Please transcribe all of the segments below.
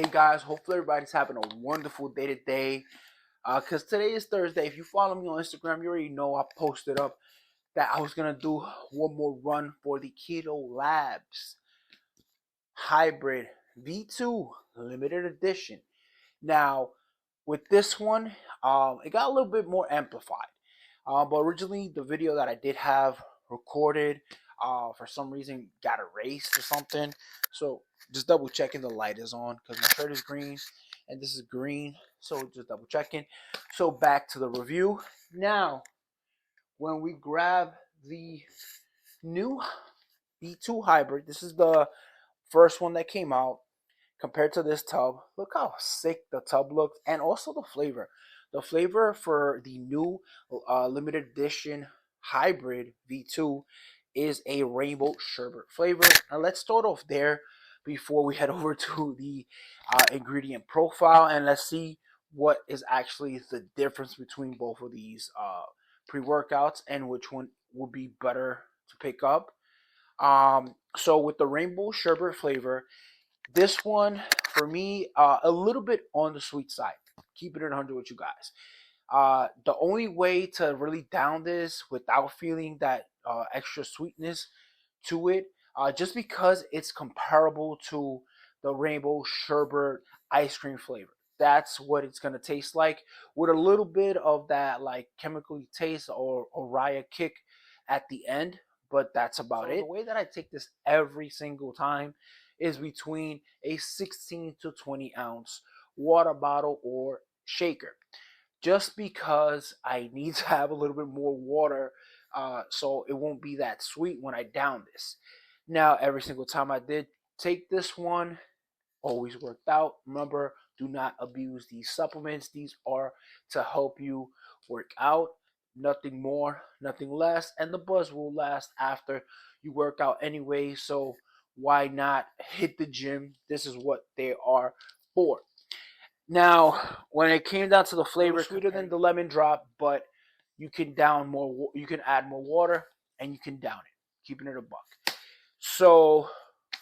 morning, guys. Hopefully everybody's having a wonderful day today. Because today is Thursday. If you follow me on Instagram, you already know I posted up that I was going to do one more run for the Labz Hybrid V2 limited edition. Now, with this one, it got a little bit more amplified. But originally, the video that I did have recorded, for some reason, got erased or something. So just double checking the light is on because my shirt is green and this is green. So just double checking. So back to the review. Now, when we grab the new V2 hybrid, this is the first one that came out. Compared to this tub, look how sick the tub looks, and also the flavor. The flavor for the new limited edition hybrid V2 is a rainbow sherbet flavor. Now let's start off there before we head over to the ingredient profile, and let's see what is actually the difference between both of these pre-workouts and which one would be better to pick up. So with the rainbow sherbet flavor, this one, for me, a little bit on the sweet side. Keeping it 100 with you guys. The only way to really down this without feeling that extra sweetness to it, just because it's comparable to the rainbow sherbet ice cream flavor. That's what it's going to taste like, with a little bit of that like chemically taste or raya kick at the end. But that's about it. The way that I take this every single time is between a 16 to 20 ounce water bottle or shaker, just because I need to have a little bit more water so it won't be that sweet when I down this. Now, every single time I did take this one, always worked out. Remember, do not abuse these supplements. These are to help you work out. Nothing more, nothing less, and the buzz will last after you work out anyway. So why not hit the gym? This is what they are for. Now, when it came down to the flavor, sweeter than the lemon drop, but you can down more. You can add more water, and you can down it, keeping it a buck. So,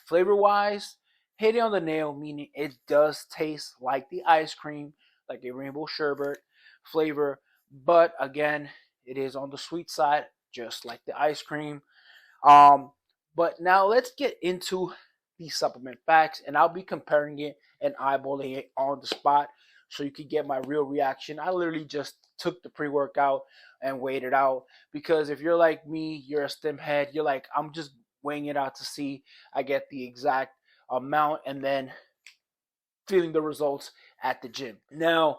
flavor-wise, hit it on the nail. Meaning, it does taste like the ice cream, like a rainbow sherbet flavor. But again, it is on the sweet side, just like the ice cream. But now let's get into the supplement facts, and I'll be comparing it and eyeballing it on the spot so you can get my real reaction. I literally just took the pre-workout and weighed it out, because if you're like me, you're a stem head, you're like, I'm just weighing it out to see I get the exact amount and then feeling the results at the gym. Now,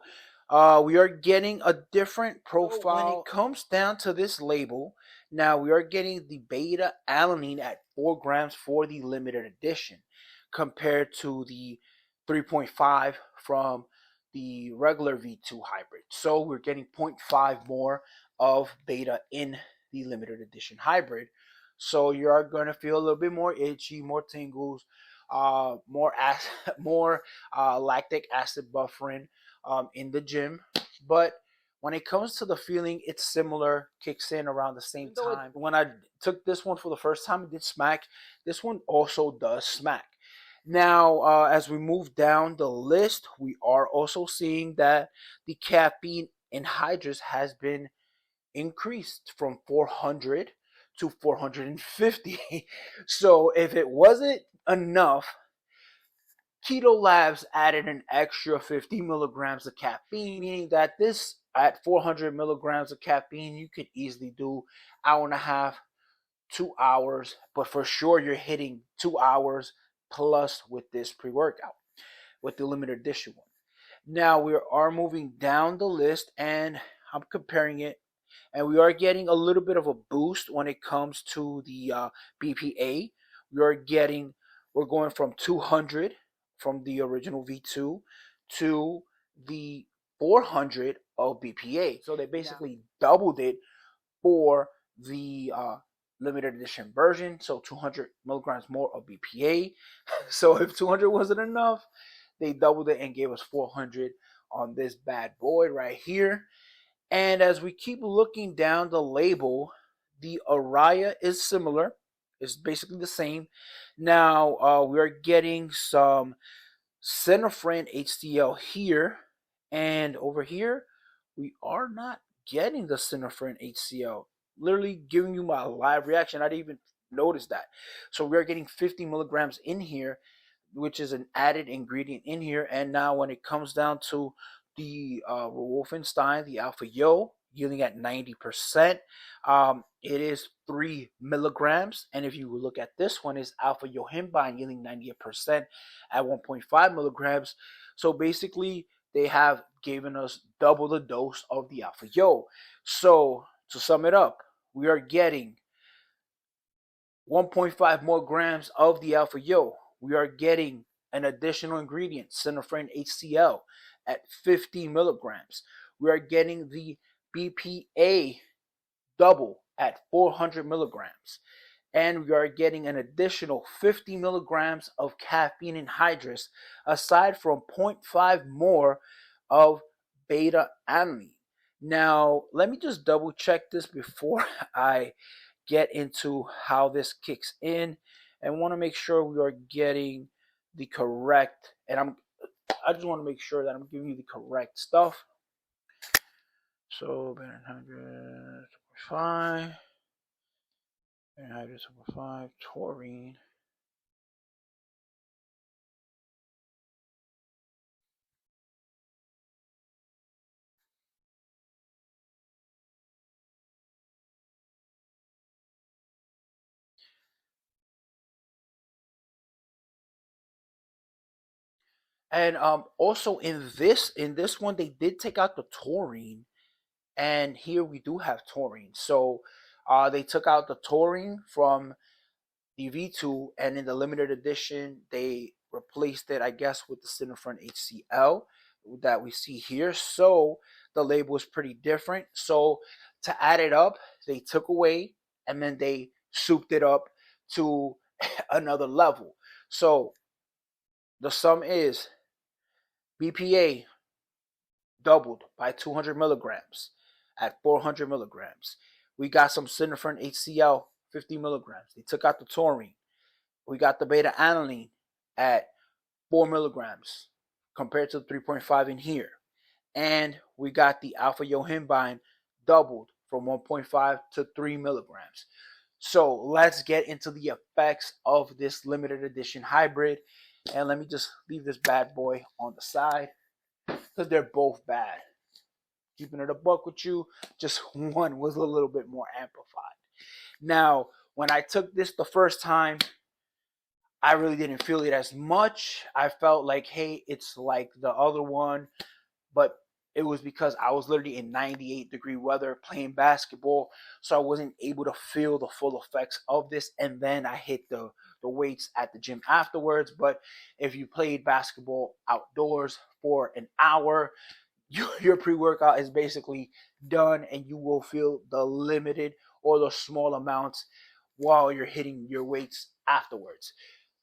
we are getting a different profile when it comes down to this label. Now, we are getting the beta alanine at 4 grams for the limited edition, compared to the 3.5 from the regular V2 hybrid. So we're getting 0.5 more of beta in the limited edition hybrid. So you are going to feel a little bit more itchy, more tingles, more lactic acid buffering in the gym. But when it comes to the feeling, it's similar, kicks in around the same time. When I took this one for the first time, it did smack. This one also does smack. Now, as we move down the list, we are also seeing that the caffeine anhydrous has been increased from 400 to 450. So if it wasn't enough, Labz added an extra 50 milligrams of caffeine, meaning that this, at 400 milligrams of caffeine, you could easily do hour and a half, 2 hours, but for sure you're hitting 2 hours plus with this pre-workout, with the limited edition one. Now we are moving down the list, and I'm comparing it, and we are getting a little bit of a boost when it comes to the BPA. We're going from 200 from the original V2 to the 400 of BPA. So they basically doubled it for the limited edition version. So 200 milligrams more of BPA. So if 200 wasn't enough, they doubled it and gave us 400 on this bad boy right here. And as we keep looking down the label, the Araya is similar. It's basically the same. Now, we are getting some Synephrine HCl here, and over here we are not getting the Synephrine HCl. Literally giving you my live reaction. I didn't even notice that. So we are getting 50 milligrams in here, which is an added ingredient in here. And now when it comes down to the Wolfenstein, the Alpha Yo, yielding at 90%, it is 3 milligrams. And if you look at this one, is Alpha Yohimbine yielding 98% at 1.5 milligrams. So basically, they have given us double the dose of the Alpha Yo. So to sum it up, we are getting 1.5 more grams of the Alpha Yo. We are getting an additional ingredient, Synephrine HCl, at 50 milligrams. We are getting the BPA double at 400 milligrams. And we are getting an additional 50 milligrams of caffeine anhydrous, aside from 0.5 more of beta alanine. Now, let me just double check this before I get into how this kicks in, and want to make sure we are getting the correct, and I just want to make sure that I'm giving you the correct stuff. So anhydrous 5, anhydrous 5, taurine. And also in this one they did take out the taurine, and here we do have taurine. So they took out the taurine from the V2, and in the limited edition they replaced it, I guess, with the Synephrine HCl that we see here. So the label is pretty different. So to add it up, they took away and then they souped it up to another level. So the sum is BPA doubled by 200 milligrams at 400 milligrams. We got some Synephrine HCl 50 milligrams. They took out the taurine. We got the beta alanine at 4 milligrams compared to the 3.5 in here. And we got the alpha yohimbine doubled from 1.5 to 3 milligrams. So let's get into the effects of this limited edition hybrid. And let me just leave this bad boy on the side, because they're both bad. Keeping it a buck with you, just one was a little bit more amplified. Now, when I took this the first time, I really didn't feel it as much. I felt like, hey, it's like the other one, but it was because I was literally in 98-degree weather playing basketball, so I wasn't able to feel the full effects of this. And then I hit the weights at the gym afterwards. But if you played basketball outdoors for an hour, your pre-workout is basically done, and you will feel the limited or the small amounts while you're hitting your weights afterwards.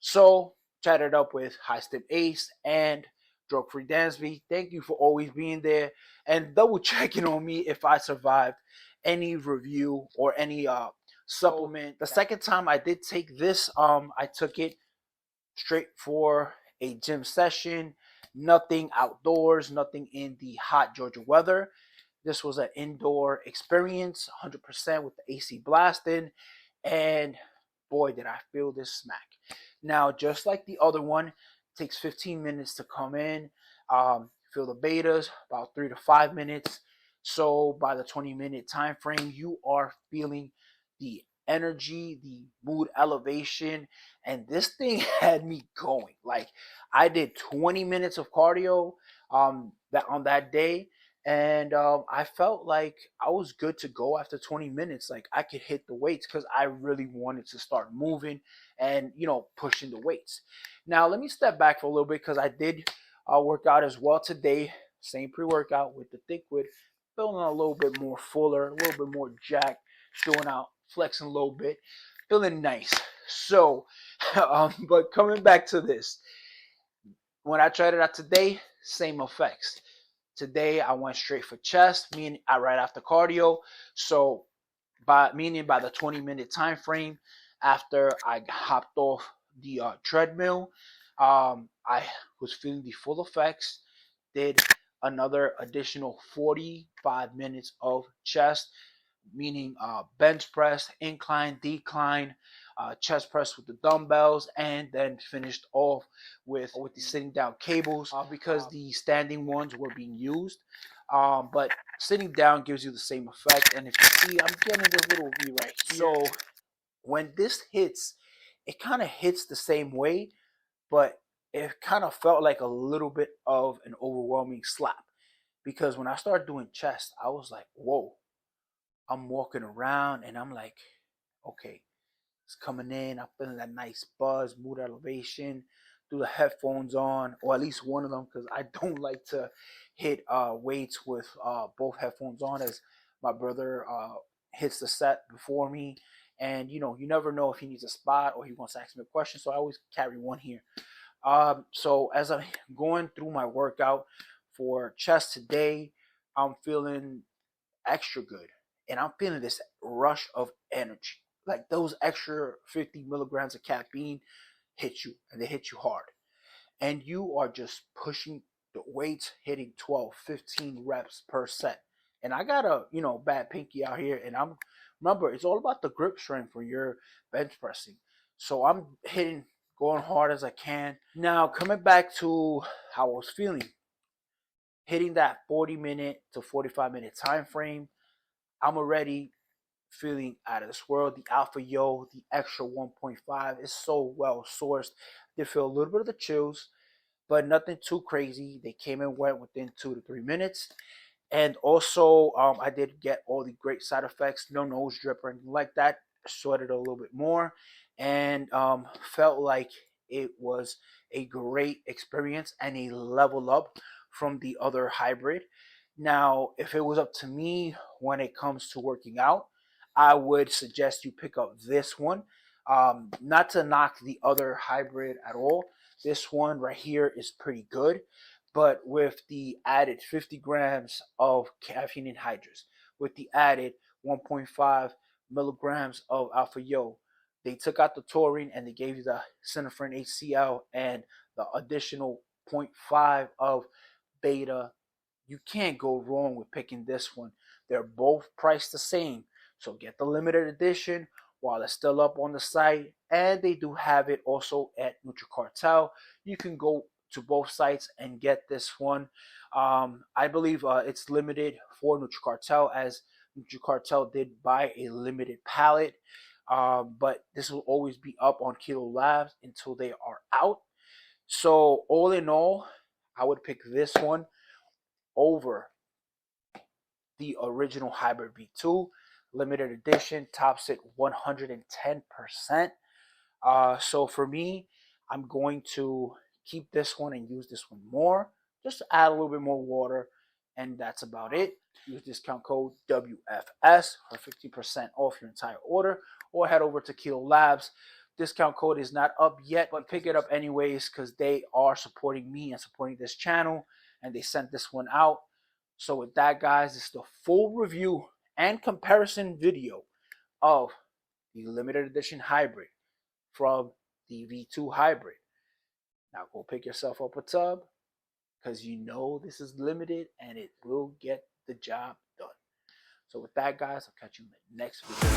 So chatted up with High Step Ace and Drug Free Dansby. Thank you for always being there and double checking on me if I survived any review or any supplement. The second time I did take this, I took it straight for a gym session. Nothing outdoors, nothing in the hot Georgia weather. This was an indoor experience, 100% with the AC blasting, and boy, did I feel this smack. Now, just like the other one, it takes 15 minutes to come in. Feel the betas, about 3 to 5 minutes. So by the 20-minute time frame, you are feeling the energy, the mood elevation, and this thing had me going. Like, I did 20 minutes of cardio that on that day, and I felt like I was good to go after 20 minutes. Like, I could hit the weights because I really wanted to start moving and pushing the weights. Now let me step back for a little bit, because I did work out as well today. Same pre-workout with the Thickwid, feeling a little bit more fuller, a little bit more jacked, showing out, flexing a little bit, feeling nice. So but coming back to this, when I tried it out today, same effects. Today I went straight for chest, meaning I right after cardio. So by the 20-minute time frame after I hopped off the treadmill, I was feeling the full effects. Did another additional 45 minutes of chest, meaning bench press, incline, decline, chest press with the dumbbells, and then finished off with the sitting down cables because the standing ones were being used. But sitting down gives you the same effect. And if you see, I'm getting this little V right here. So when this hits, it kind of hits the same way, but it kind of felt like a little bit of an overwhelming slap. Because when I started doing chest, I was like, whoa. I'm walking around and I'm like, okay, it's coming in. I'm feeling that nice buzz, mood elevation. Do the headphones on, or at least one of them, because I don't like to hit weights with both headphones on, as my brother hits the set before me. And you never know if he needs a spot or he wants to ask me a question. So I always carry one here. So as I'm going through my workout for chest today, I'm feeling extra good. And I'm feeling this rush of energy. Like those extra 50 milligrams of caffeine hit you, and they hit you hard. And you are just pushing the weights, hitting 12, 15 reps per set. And I got a, bad pinky out here. And remember, it's all about the grip strength for your bench pressing. So I'm going hard as I can. Now, coming back to how I was feeling, hitting that 40-minute to 45-minute time frame, I'm already feeling out of this world. The Alpha Yo, the extra 1.5 is so well sourced. I did feel a little bit of the chills, but nothing too crazy. They came and went within 2 to 3 minutes. And also, I did get all the great side effects, no nose drip or anything like that. Sweated a little bit more and felt like it was a great experience and a level up from the other hybrid. Now, if it was up to me when it comes to working out, I would suggest you pick up this one. Not to knock the other hybrid at all. This one right here is pretty good, but with the added 50 grams of caffeine anhydrous, with the added 1.5 milligrams of Alpha Yo, they took out the taurine and they gave you the synephrine HCl and the additional 0.5 of beta. You can't go wrong with picking this one. They're both priced the same. So get the limited edition while it's still up on the site. And they do have it also at NutriCartel. You can go to both sites and get this one. I believe it's limited for NutriCartel, as NutriCartel did buy a limited pallet. But this will always be up on Kilo Labz until they are out. So all in all, I would pick this one over the original Hybrid V2. Limited edition, tops it 110%. So for me, I'm going to keep this one and use this one more. Just add a little bit more water, and that's about it. Use discount code WFS for 50% off your entire order, or head over to Kilo Labz. Discount code is not up yet, but pick it up anyways because they are supporting me and supporting this channel, and they sent this one out. So with that, guys, this is the full review and comparison video of the limited edition hybrid from the V2 hybrid. Now go pick yourself up a tub, because this is limited and it will get the job done. So with that, guys, I'll catch you in the next video.